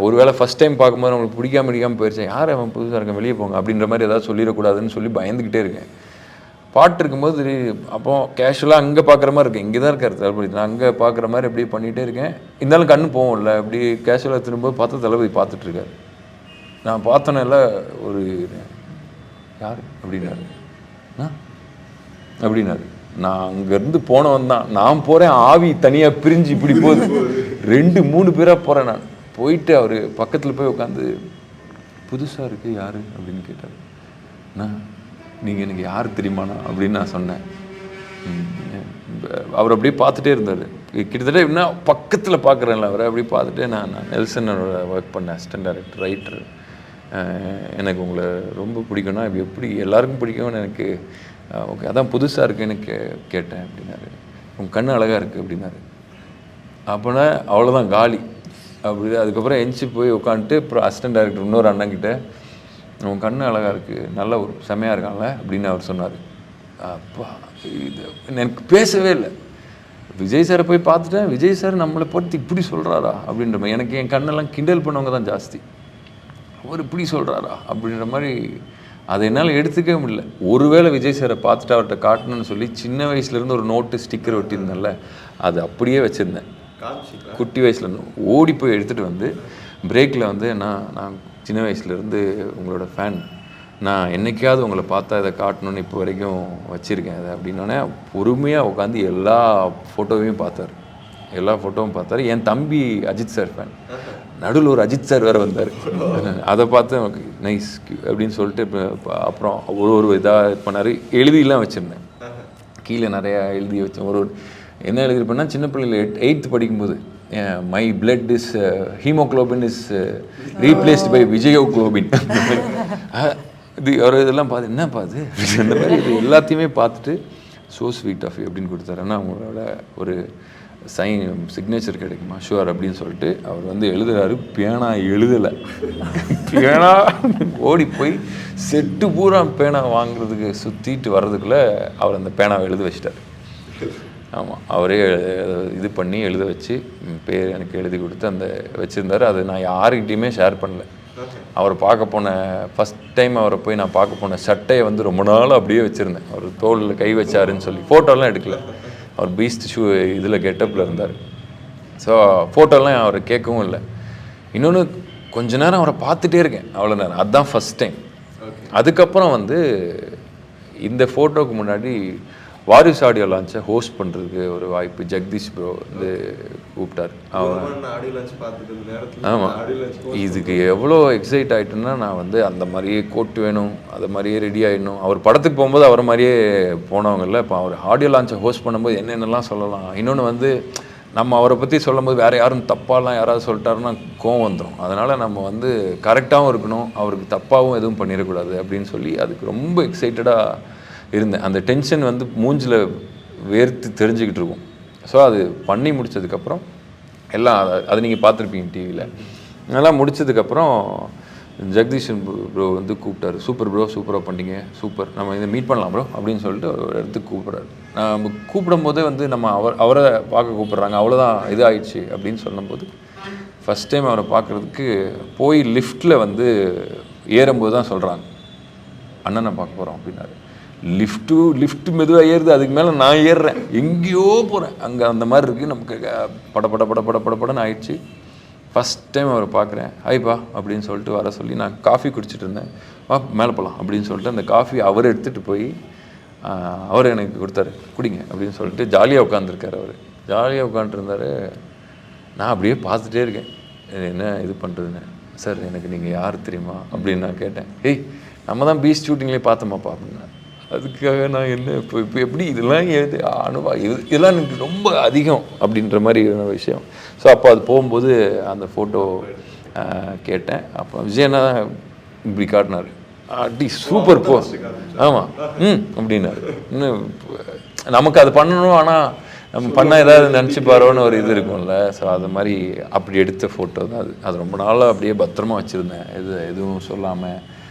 S1: ஒருவேளை ஃபஸ்ட் டைம் பார்க்கும்போது நம்மளுக்கு பிடிக்காம போயிடுச்சேன், யார் அவன் புதுசாக இருக்க வெளியே போங்க அப்படின்ற மாதிரி ஏதாவது சொல்லிடக்கூடாதுன்னு சொல்லி பயந்துக்கிட்டே இருக்கேன். பாட்டு இருக்கும்போது அப்போ கேஷுவலாக அங்கே பார்க்குற மாதிரி இருக்கேன், இங்கே தான் இருக்கார் தளபதி, நான் அங்கே பார்க்குற மாதிரி அப்படியே பண்ணிகிட்டே இருக்கேன். இருந்தாலும் கண்ணு போகும்ல, அப்படி கேஷுவலாக திரும்பும்போது பார்த்து தளபதி பார்த்துட்ருக்காரு. நான் பார்த்தோன்னே ஒரு யார் அப்படின்னாரு, அப்படின்னாரு. நான் அங்கேருந்து போனவன் தான், நான் போகிறேன் ஆவி தனியாக பிரிஞ்சு இப்படி போகுது, 2-3 பேராக போகிறேன். நான் போயிட்டு அவர் பக்கத்தில் போய் உட்காந்து புதுசாக இருக்குது யார் அப்படின்னு கேட்டார். நீங்கள் எனக்கு யார் தெரியுமாண்ணா அப்படின்னு நான் சொன்னேன். அவர் அப்படியே பார்த்துட்டே இருந்தார். கிட்டத்தட்ட என்ன பக்கத்தில் பார்க்குறேன்ல அவரை அப்படியே பார்த்துட்டு, நான் நெல்சனோட ஒர்க் பண்ணேன், அசிஸ்டன்ட் டைரக்டர், ரைட்டர். எனக்கு உங்களை ரொம்ப பிடிக்கும்னா இப்போ எப்படி எல்லாருக்கும் பிடிக்கும்னு எனக்கு, ஓகே அதான் புதுசாக இருக்குது எனக்கு கேட்டேன் அப்படின்னாரு. உங்கள் கண் அழகாக இருக்குது அப்படின்னாரு. அப்போனா அவ்வளோதான் காலி அப்படி. அதுக்கப்புறம் எஞ்சி போய் உட்காந்துட்டு அப்புறம் அசிஸ்டன்ட் டைரக்டர் இன்னொரு அண்ணன்கிட்ட, உன் கண்ணு அழகாக இருக்குது, நல்ல ஒரு செமையாக இருக்கான்ல அப்படின்னு அவர் சொன்னார். அப்பா இது எனக்கு பேசவே இல்லை. விஜய் சாரை போய் பார்த்துட்டேன், விஜய் சார் நம்மளை பற்றி இப்படி சொல்கிறாரா அப்படின்ற மாதிரி. எனக்கு என் கண்ணெல்லாம் கிண்டல் பண்ணவங்க தான் ஜாஸ்தி. அவர் இப்படி சொல்கிறாரா அப்படின்ற மாதிரி அதை என்னால் எடுத்துக்கவே முடியல. ஒருவேளை விஜய் சாரை பார்த்துட்டு அவர்கிட்ட காட்டணும்னு சொல்லி சின்ன வயசுலேருந்து ஒரு நோட்டு ஸ்டிக்கர் ஒட்டியிருந்தேன்ல, அது அப்படியே வச்சுருந்தேன். குட்டி வயசில் ஓடி போய் எடுத்துகிட்டு வந்து பிரேக்கில் வந்து நான் சின்ன வயசுலேருந்து உங்களோட ஃபேன், நான் என்றைக்காவது உங்களை பார்த்தா இதை காட்டணுன்னு இப்போ வரைக்கும் வச்சுருக்கேன் அதை அப்படின்னோடனே பொறுமையாக உட்காந்து எல்லா ஃபோட்டோவையும் பார்த்தார். எல்லா ஃபோட்டோவும் பார்த்தாரு. என் தம்பி அஜித் சார் ஃபேன், நடுவில் ஒரு அஜித் சார் வேறு வந்தார். அதை பார்த்து எனக்கு நைஸ் அப்படின்னு சொல்லிட்டு அப்புறம் ஒரு இதாக பண்ணார். எழுதிலாம் வச்சுருந்தேன், கீழே நிறையா எழுதி வச்சேன். என்ன எழுதிருப்பேன்னா, சின்ன பிள்ளைகள் 8th படிக்கும்போது my blood is haemoglobin is replaced by விஜயோக்ளோபின். இது ஒரு இதெல்லாம் பார்த்து என்ன பார்த்து அந்த மாதிரி இது எல்லாத்தையுமே பார்த்துட்டு ஸோ ஸ்வீட் ஆஃப் யூ அப்படின்னு கொடுத்தாரு. ஆனால் அவங்களோட ஒரு சிக்னேச்சர் கிடைக்குமா ஷுவர் அப்படின்னு சொல்லிட்டு அவர் வந்து எழுதுறாரு. பேனா எழுதலை, பேனா ஓடி போய் செட்டு பூரா பேனா வாங்குறதுக்கு சுற்றிட்டு வர்றதுக்குள்ளே அவர் அந்த பேனாவை எழுத வச்சிட்டார். ஆமாம், அவரே இது பண்ணி எழுத வச்சு பேர் எனக்கு எழுதி கொடுத்து அந்த வச்சுருந்தார். அது நான் யாருக்கிட்டையுமே ஷேர் பண்ணல. அவர் பார்க்க போன ஃபஸ்ட் டைம் அவரை போய் நான் பார்க்க போன சட்டையை வந்து ரொம்ப நாள் அப்படியே வச்சுருந்தேன். அவர் தோளில் கை வச்சாருன்னு சொல்லி ஃபோட்டோலாம் எடுக்கல. அவர் பீஸ்ட் ஷூ இதில் கெட்டப்பில் இருந்தார். ஸோ ஃபோட்டோலாம் அவரை கேட்கவும் இல்லை. இன்னொன்று கொஞ்ச நேரம் அவரை பார்த்துட்டே இருக்கேன், அவ்வளோ நேரம். அதுதான் ஃபஸ்ட் டைம். அதுக்கப்புறம் வந்து இந்த ஃபோட்டோவுக்கு முன்னாடி வாரிசு ஆடியோ லான்ச்சை ஹோஸ்ட் பண்ணுறதுக்கு ஒரு வாய்ப்பு ஜெகதீஷ் ப்ரோ வந்து கூப்பிட்டார். ஆமாம், இதுக்கு எவ்வளோ எக்ஸைட் ஆகிட்டேன்னா, நான் வந்து அந்த மாதிரியே கோட்டு வேணும், அதை மாதிரியே ரெடி ஆகிடணும். அவர் படத்துக்கு போகும்போது அவரை மாதிரியே போனவங்கல்ல, இப்போ அவர் ஆடியோ லான்ச்சை ஹோஸ்ட் பண்ணும்போது என்னென்னலாம் சொல்லலாம். இன்னொன்று வந்து நம்ம அவரை பற்றி சொல்லும்போது வேறு யாரும் தப்பாலாம் யாராவது சொல்லிட்டாருன்னா கோவம் வந்துடும். அதனால் நம்ம வந்து கரெக்டாகவும் இருக்கணும், அவருக்கு தப்பாகவும் எதுவும் பண்ணிடக்கூடாது அப்படின்னு சொல்லி அதுக்கு ரொம்ப எக்ஸைட்டடாக இருந்தேன். அந்த டென்ஷன் வந்து மூஞ்சில் வேர்த்து தெரிஞ்சுக்கிட்டு இருக்கும். ஸோ அது பண்ணி முடித்ததுக்கப்புறம் எல்லாம் அதை நீங்கள் பார்த்துருப்பீங்க டிவியில். அதெல்லாம் முடித்ததுக்கப்புறம் ஜெகதீஷன் ப்ரோ வந்து கூப்பிட்டாரு. சூப்பர் ப்ரோ, சூப்பராக பண்ணிங்க, சூப்பர், நம்ம இதை மீட் பண்ணலாம் ப்ரோ அப்படின்னு சொல்லிட்டு ஒரு இடத்துக்கு கூப்பிட்றாரு. நம்ம கூப்பிடும் போதே வந்து நம்ம அவரை பார்க்க கூப்பிட்றாங்க, அவ்வளோதான் இது ஆயிடுச்சு அப்படின்னு சொல்லும்போது ஃபஸ்ட் டைம் அவரை பார்க்குறதுக்கு போய் லிஃப்ட்டில் வந்து ஏறும்போது தான் சொல்கிறாங்க, அண்ணனை பார்க்க போகிறோம் அப்படின்னாரு. லிஃப்ட்டு மெதுவாக ஏறுது, அதுக்கு மேலே நான் ஏறுறேன், எங்கேயோ போகிறேன். அங்கே அந்த மாதிரி இருக்குது. நமக்கு படப்படன்னு ஆயிடுச்சு. ஃபஸ்ட் டைம் அவரை பார்க்குறேன். ஹாய்ப்பா அப்படின்னு சொல்லிட்டு வர சொல்லி நான் காஃபி குடிச்சிட்டு இருந்தேன். மேலே போகலாம் அப்படின்னு சொல்லிட்டு அந்த காஃபி அவர் எடுத்துகிட்டு போய் அவர் எனக்கு கொடுத்தாரு, குடிங்க அப்படின்னு சொல்லிட்டு ஜாலியாக உட்காந்துருக்காரு. அவர் ஜாலியாக உட்காந்துருந்தார். நான் அப்படியே பார்த்துட்டே இருக்கேன், என்ன இது பண்ணுறதுன்னு. சார் எனக்கு நீங்கள் யார் தெரியுமா அப்படின்னு நான் கேட்டேன். ஏய், நம்ம தான் பீச் ஷூட்டிங்லேயே பார்த்தோமாப்பா அப்படின்னா. அதுக்காக நான் என்ன இப்போ எப்படி இதெல்லாம் இதெல்லாம் எனக்கு ரொம்ப அதிகம் அப்படின்ற மாதிரி ஒரு விஷயம். ஸோ அப்போ அது போகும்போது அந்த ஃபோட்டோ கேட்டேன். அப்போ விஜயனா இப்படி காட்டினார், அடி சூப்பர் போ, ஆமாம் அப்படின்னாரு. இன்னும் நமக்கு அது பண்ணணும், ஆனால் நம்ம பண்ணால் ஏதாவது நினச்சிப்பாரோன்னு ஒரு இது இருக்கும்ல. ஸோ அது மாதிரி அப்படி எடுத்த ஃபோட்டோ தான் அது. அது ரொம்ப நாளாக அப்படியே பத்திரமா வச்சுருந்தேன், எதுவும் சொல்லாமல்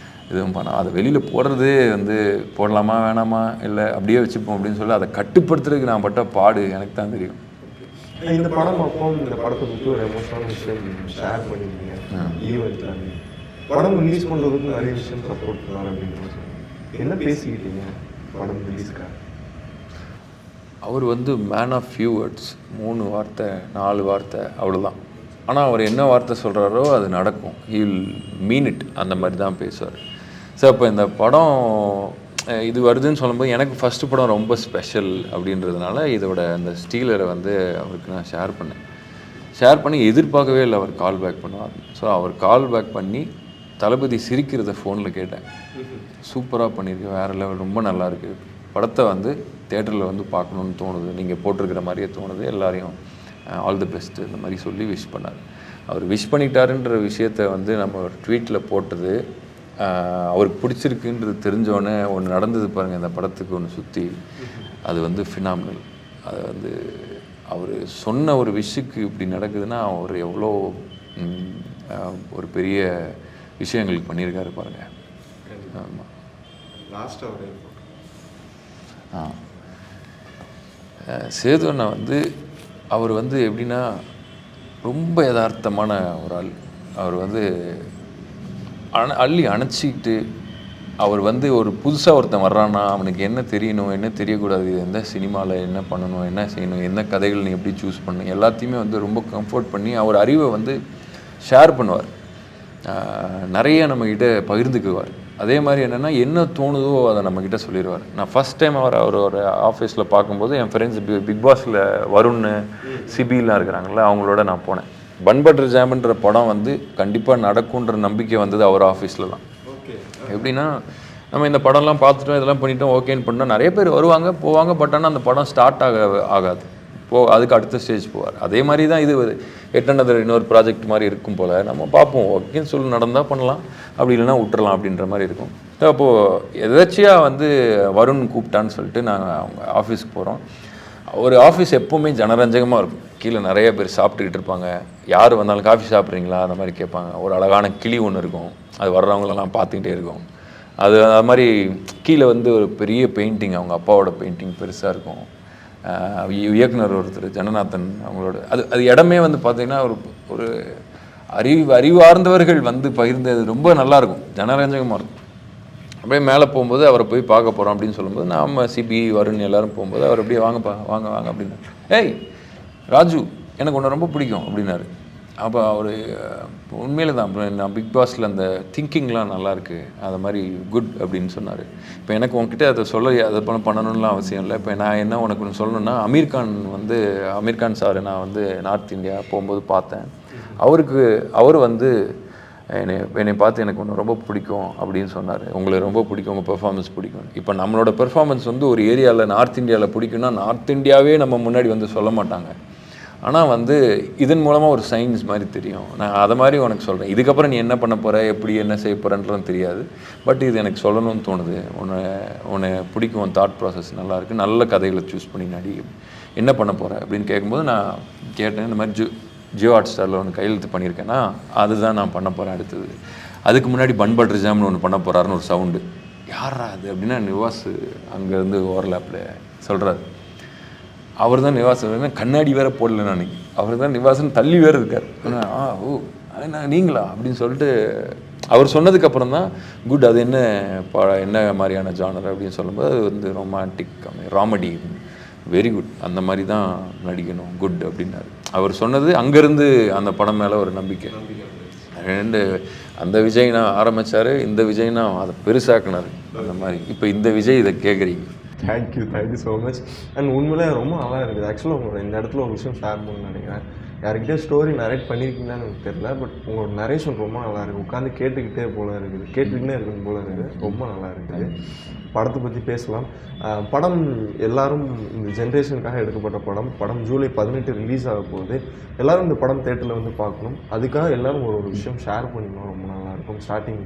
S1: எதுவும் பண்ணால். அதை வெளியில் போடுறது வந்து போடலாமா வேணாமா இல்லை அப்படியே வச்சுப்போம் அப்படின்னு சொல்லி அதை கட்டுப்படுத்துறதுக்கு நான் பட்ட பாடு எனக்கு தான் தெரியும்.
S2: இந்த படம் அப்போ இந்த படத்தை பற்றி ஒரு எமோஷனல் விஷயம் ஷேர் பண்ணியிருந்தீங்க ஈவெண்ட்டில். படம் ரிலீஸ் பண்ணுறதுக்கு நிறைய விஷயம் சப்போர்ட் பண்ணார் அப்படின்னு என்ன பேசிக்கிட்டீங்க படம் ரிலீஸ்க்காக?
S1: அவர் வந்து மேன் ஆஃப் ஃபியூ வேர்ட்ஸ், 3 வார்த்தை 4 வார்த்தை அவ்வளோதான். ஆனால் அவர் என்ன வார்த்தை சொல்கிறாரோ அது நடக்கும். ஹீ வில் மீன் இட், அந்த மாதிரி தான் பேசுவார். ஸோ இப்போ இந்த படம் இது வருதுன்னு சொல்லும்போது எனக்கு ஃபஸ்ட்டு படம் ரொம்ப ஸ்பெஷல் அப்படின்றதுனால இதோட அந்த ஸ்டீலரை வந்து அவருக்கு நான் ஷேர் பண்ணி எதிர்பார்க்கவே இல்லை அவர் கால் பேக் பண்ணுவார். ஸோ அவர் கால் பேக் பண்ணி தளபதி சிரிக்கிறத ஃபோனில் கேட்டேன். சூப்பராக பண்ணியிருக்கு, வேறு லெவல், ரொம்ப நல்லாயிருக்கு, படத்தை வந்து தேட்டரில் வந்து பார்க்கணுன்னு தோணுது, நீங்கள் போட்டிருக்கிற மாதிரியே தோணுது, எல்லாரையும் ஆல் தி பெஸ்ட்டு இந்த மாதிரி சொல்லி விஷ் பண்ணார். அவர் விஷ் பண்ணிட்டாருன்ற விஷயத்தை வந்து நம்ம ஒரு ட்வீட்டில் போட்டது அவருக்கு பிடிச்சிருக்குன்றது தெரிஞ்சோடனே ஒன்று நடந்தது பாருங்கள், இந்த படத்துக்கு ஒன்று சுற்றி, அது வந்து ஃபினாமினல். அது வந்து அவர் சொன்ன ஒரு விஷயத்துக்கு இப்படி நடக்குதுன்னா அவர் எவ்வளோ ஒரு பெரிய விஷயங்களுக்கு பண்ணியிருக்காரு பாருங்கள். ஆமாம்.
S2: லாஸ்ட்டாக
S1: சேது அண்ணா வந்து அவர் வந்து எப்படின்னா ரொம்ப யதார்த்தமான ஒரு ஆள். அவர் வந்து அள்ளி அணைச்சிக்கிட்டு, அவர் வந்து ஒரு புதுசாக ஒருத்தன் வர்றான்னா அவனுக்கு என்ன தெரியணும் என்ன தெரியக்கூடாது, எந்த சினிமாவில் என்ன பண்ணணும் என்ன செய்யணும், என்ன கதைகள் நீ எப்படி சூஸ் பண்ணணும், எல்லாத்தையுமே வந்து ரொம்ப கம்ஃபர்ட் பண்ணி அவர் அறிவை வந்து ஷேர் பண்ணுவார். நிறைய நம்மக்கிட்ட பகிர்ந்துக்குவார். அதே மாதிரி என்னென்னா என்ன தோணுதோ அதை நம்மக்கிட்ட சொல்லிடுவார். நான் ஃபஸ்ட் டைம் அவர் ஒரு ஆஃபீஸில் பார்க்கும்போது என் ஃப்ரெண்ட்ஸ் பிக் பாஸில் வருண் சிபிலாம் இருக்கிறாங்களே அவங்களோட நான் போனேன். பன் பட்டர் ஜாம்ன்ற படம் வந்து கண்டிப்பாக நடக்குன்ற நம்பிக்கை வந்தது அவர் ஆஃபீஸில் தான். எப்படின்னா நம்ம இந்த படம்லாம் பார்த்துட்டோம், இதெல்லாம் பண்ணிட்டோம், ஓகேன்னு பண்ணால் நிறைய பேர் வருவாங்க போவாங்க, பட் ஆனால் அந்த படம் ஸ்டார்ட் ஆகாது. அதுக்கு அடுத்த ஸ்டேஜ் போவார். அதே மாதிரி தான் இது எட்டனதர் இன்னொரு ப்ராஜெக்ட் மாதிரி இருக்கும் போல். நம்ம பார்ப்போம், ஓகேன்னு சொல்லி நடந்தால் பண்ணலாம், அப்படி இல்லைனா விட்டுறலாம் அப்படின்ற மாதிரி இருக்கும். அப்போது எதாச்சியாக வந்து வருண் கூப்பிட்டான்னு சொல்லிட்டு நாங்கள் அவங்க ஆஃபீஸுக்கு போகிறோம். ஒரு ஆஃபீஸ் எப்போவுமே ஜனரஞ்சகமாக இருக்கும். கீழே நிறைய பேர் சாப்பிட்டுக்கிட்டு இருப்பாங்க, யார் வந்தாலும் காஃபி சாப்பிட்றீங்களா அந்த மாதிரி கேட்பாங்க. ஒரு அழகான கிளி ஒன்று இருக்கும், அது வர்றவங்களெல்லாம் பார்த்துக்கிட்டே இருக்கும். அது மாதிரி கீழே வந்து ஒரு பெரிய பெயிண்டிங், அவங்க அப்பாவோட பெயிண்டிங் பெருசாக இருக்கும். இயக்குனர் ஒருத்தர் ஜனநாதன் அவங்களோட அது இடமே வந்து பார்த்திங்கன்னா ஒரு அறிவார்ந்தவர்கள் வந்து பகிர்ந்தது ரொம்ப நல்லாயிருக்கும், ஜனரஞ்சகமாக இருக்கும். அப்படியே மேலே போகும்போது அவரை போய் பார்க்க போகிறோம் அப்படின்னு சொல்லும்போது நாம் சிபி வருண் எல்லோரும் போகும்போது அவர் அப்படியே வாங்கப்பா வாங்க வாங்க அப்படின்னு, ஏய் ராஜு எனக்கு ஒன்று ரொம்ப பிடிக்கும் அப்படின்னாரு. அப்போ அவர் உண்மையில தான் நான் பிக் பாஸில் அந்த திங்கிங்லாம் நல்லாயிருக்கு, அது மாதிரி குட் அப்படின்னு சொன்னார். இப்போ எனக்கு உங்ககிட்ட அதை பண்ணணும்லாம் அவசியம் இல்லை. இப்போ நான் என்ன உனக்கு ஒன்று சொல்லணுன்னா, அமீர் கான் சார் நான் வந்து நார்த் இந்தியா போகும்போது பார்த்தேன். அவர் வந்து என்னை பார்த்து எனக்கு ஒன்று ரொம்ப பிடிக்கும் அப்படின்னு சொன்னார். உங்களுக்கு ரொம்ப பிடிக்கும், உங்கள் பெர்ஃபார்மன்ஸ் பிடிக்கும். இப்போ நம்மளோட பெர்ஃபார்மன்ஸ் வந்து ஒரு ஏரியாவில் நார்த் இந்தியாவில் பிடிக்கும்னா நார்த் இந்தியாவே நம்ம முன்னாடி வந்து சொல்ல மாட்டாங்க. ஆனால் வந்து இதன் மூலமாக ஒரு சயின்ஸ் மாதிரி தெரியும். நான் அதை மாதிரி உனக்கு சொல்கிறேன். இதுக்கப்புறம் நீ என்ன பண்ண போகிற, எப்படி என்ன செய்ய போகிறன்றதும் தெரியாது, பட் இது எனக்கு சொல்லணும்னு தோணுது. உன்னை பிடிக்கும், தாட் ப்ராசஸ் நல்லாயிருக்கு, நல்ல கதைகளை சூஸ் பண்ணி நடி, என்ன பண்ண போகிற அப்படின்னு கேட்கும்போது நான் கேட்டேன், இந்த மாதிரி ஜியோ ஹாட் ஸ்டாரில் ஒன்று கையெழுத்து பண்ணியிருக்கேன்னா அதுதான் நான் பண்ண போகிறேன் அடுத்தது. அதுக்கு முன்னாடி பன் பட்டர் ஜாம்னு ஒன்று பண்ண போகிறாருன்னு ஒரு சவுண்டு, யாரா அது அப்படின்னா நிவாஸ் அங்கேருந்து ஓவர்லேப்பில் சொல்கிறாரு. அவர் தான் நிவாஸ், கண்ணாடி வேறு போடல நான், அவர் தான் நிவாசன் தள்ளி வேறு இருக்கார். ஓ நீங்களா அப்படின்னு சொல்லிட்டு அவர் சொன்னதுக்கப்புறம் தான் குட், அது என்ன மாதிரியான ஜானர் அப்படின்னு சொல்லும்போது அது வந்து ரொமான்டிக் ராமடி, வெரி குட், அந்த மாதிரி தான் நடிக்கணும், குட் அப்படின்னாரு. அவர் சொன்னது அங்கேருந்து அந்த படம் மேலே ஒரு நம்பிக்கை. அந்த விஜய்னா ஆரம்பித்தார், இந்த விஜய்னா அதை பெருசாக்குனார். அந்த மாதிரி இப்போ இந்த விஜய் இதை கேட்குறீங்க.
S2: Thank you so much. அண்ட் உண்மையிலே ரொம்ப நல்லா இருக்குது. ஆக்சுவலாக உங்களோட இந்த இடத்துல ஒரு விஷயம் ஷேர் பண்ணணும்னு நினைக்கிறேன். யாருக்கிட்டே ஸ்டோரி நரேட் பண்ணியிருக்கீங்களான்னு எனக்கு தெரியல, பட் உங்களோட நரேஷன் ரொம்ப நல்லா இருக்குது. உட்காந்து கேட்டுக்கிட்டே இருக்கணும் போல இருக்குது. ரொம்ப நல்லா இருக்குது. படத்தை பற்றி பேசலாம். படம் எல்லாரும் இந்த ஜென்ரேஷனுக்காக எடுக்கப்பட்ட படம் ஜூலை 18 ரிலீஸ் ஆக போகுது. எல்லோரும் இந்த படம் தேட்டரில் வந்து பார்க்கணும். அதுக்காக எல்லோரும் ஒரு விஷயம் ஷேர் பண்ணிக்கணும், ரொம்ப நல்லாயிருக்கும். ஸ்டார்டிங்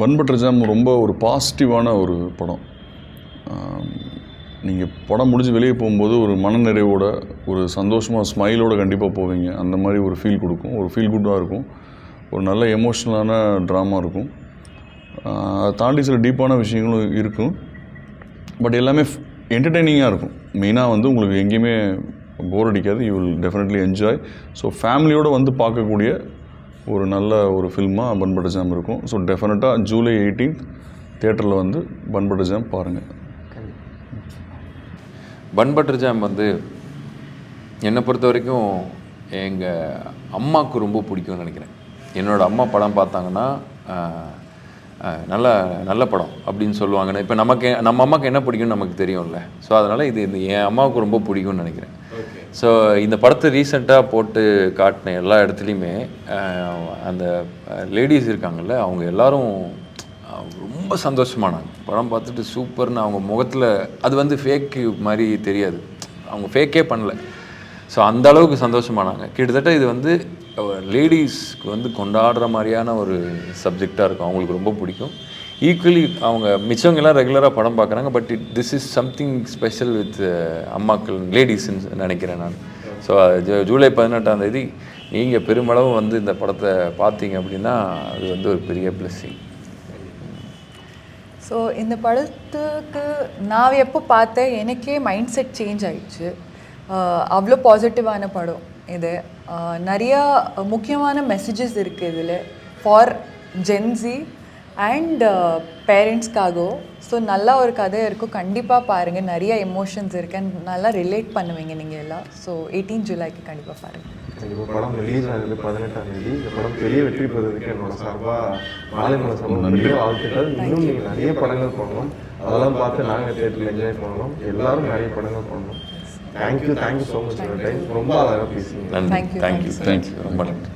S3: பன் பட்டர் ஜாம் ரொம்ப ஒரு பாசிட்டிவான ஒரு படம். நீங்கள் படம் முடிஞ்சு வெளியே போகும்போது ஒரு மனநிறைவோட, ஒரு சந்தோஷமாக ஸ்மைலோடு கண்டிப்பாக போவீங்க. அந்த மாதிரி ஒரு ஃபீல் கொடுக்கும், ஒரு ஃபீல் குட்டாக இருக்கும், ஒரு நல்ல எமோஷ்னலான ட்ராமா இருக்கும். அதை தாண்டி சில டீப்பான விஷயங்களும் இருக்கும், பட் எல்லாமே என்டர்டெய்னிங்காக இருக்கும். மெயினாக வந்து உங்களுக்கு எங்கேயுமே போர் அடிக்காது, you will definitely enjoy. So ஃபேமிலியோடு வந்து பார்க்கக்கூடிய ஒரு நல்ல ஒரு ஃபில்மாக பன் பட்டர் ஜாம் இருக்கும். ஸோ டெஃபினட்டாக ஜூலை 18 தியேட்டரில் வந்து பன் பட்டர் ஜாம் பாருங்கள்.
S1: பன் பட்டர் ஜாம் வந்து என்னை பொறுத்த வரைக்கும் எங்கள் அம்மாவுக்கு ரொம்ப பிடிக்கும்னு நினைக்கிறேன். என்னோடய அம்மா படம் பார்த்தாங்கன்னா நல்ல நல்ல படம் அப்படின்னு சொல்லுவாங்க. இப்போ நம்ம அம்மாவுக்கு என்ன பிடிக்கும்னு நமக்கு தெரியும்ல. ஸோ அதனால் இது என் அம்மாவுக்கு ரொம்ப பிடிக்கும்னு நினைக்கிறேன். ஸோ இந்த படத்தை ரீசெண்டாக போட்டு காட்டின எல்லா இடத்துலையுமே அந்த லேடிஸ் இருக்காங்கல்ல, அவங்க எல்லோரும் ரொம்ப சந்தோஷமானாங்க. படம் பார்த்துட்டு சூப்பர்னு அவங்க முகத்தில் அது வந்து ஃபேக்கு மாதிரி தெரியாது, அவங்க ஃபேக்கே பண்ணல. ஸோ அந்த அளவுக்கு சந்தோஷமானாங்க. கிட்டத்தட்ட இது வந்து லேடிஸ்க்கு வந்து கொண்டாடுற மாதிரியான ஒரு சப்ஜெக்டாக இருக்கும், அவங்களுக்கு ரொம்ப பிடிக்கும். ஈக்குவலி அவங்க மிச்சவங்கெல்லாம் ரெகுலராக படம் பார்க்குறாங்க. But this is something special with அம்மாக்கள் லேடிஸ்ன்னு நினைக்கிறேன் நான். ஸோ ஜூலை 18 நீங்கள் பெருமளவு வந்து இந்த படத்தை பார்த்தீங்க அப்படின்னா அது வந்து ஒரு பெரிய பிளெஸ்ஸிங்.
S4: ஸோ இந்த படத்துக்கு நான் எப்போ பார்த்தேன் எனக்கே மைண்ட் செட் சேஞ்ச் ஆயிடுச்சு. அவ்வளோ பாசிட்டிவான படம் இது. நிறையா முக்கியமான மெசேஜஸ் இருக்குது இதில் ஃபார் ஜென்ஸி அண்ட் பேரண்ட்ஸ்க்காகவும். ஸோ நல்லா ஒரு கதை இருக்கும், கண்டிப்பாக பாருங்கள். நிறைய எமோஷன்ஸ் இருக்குது அண்ட் நல்லா ரிலேட் பண்ணுவீங்க நீங்கள் எல்லாம். ஸோ 18 ஜூலைக்கு கண்டிப்பாக பாருங்கள்.
S2: இப்போ படம் ரிலீஸ் ஆகுது 18ஆம் தேதி. இந்த படம் பெரிய வெற்றி பெறுவதற்கு என்னோட சார்பாக மாலைமலை சமூக வாழ்த்துக்கள். இன்னும் நீங்கள் நிறைய படங்கள் பண்ணணும், அதெல்லாம் பார்த்து நாங்கள் தேட்டரில் என்ஜாய் பண்ணணும். எல்லாரும் நிறைய படங்கள் பண்ணணும். Thank you so much for time. ரொம்ப அழகாக பேசுங்க.
S1: நன்றி. தேங்க்யூ ரொம்ப நன்றி.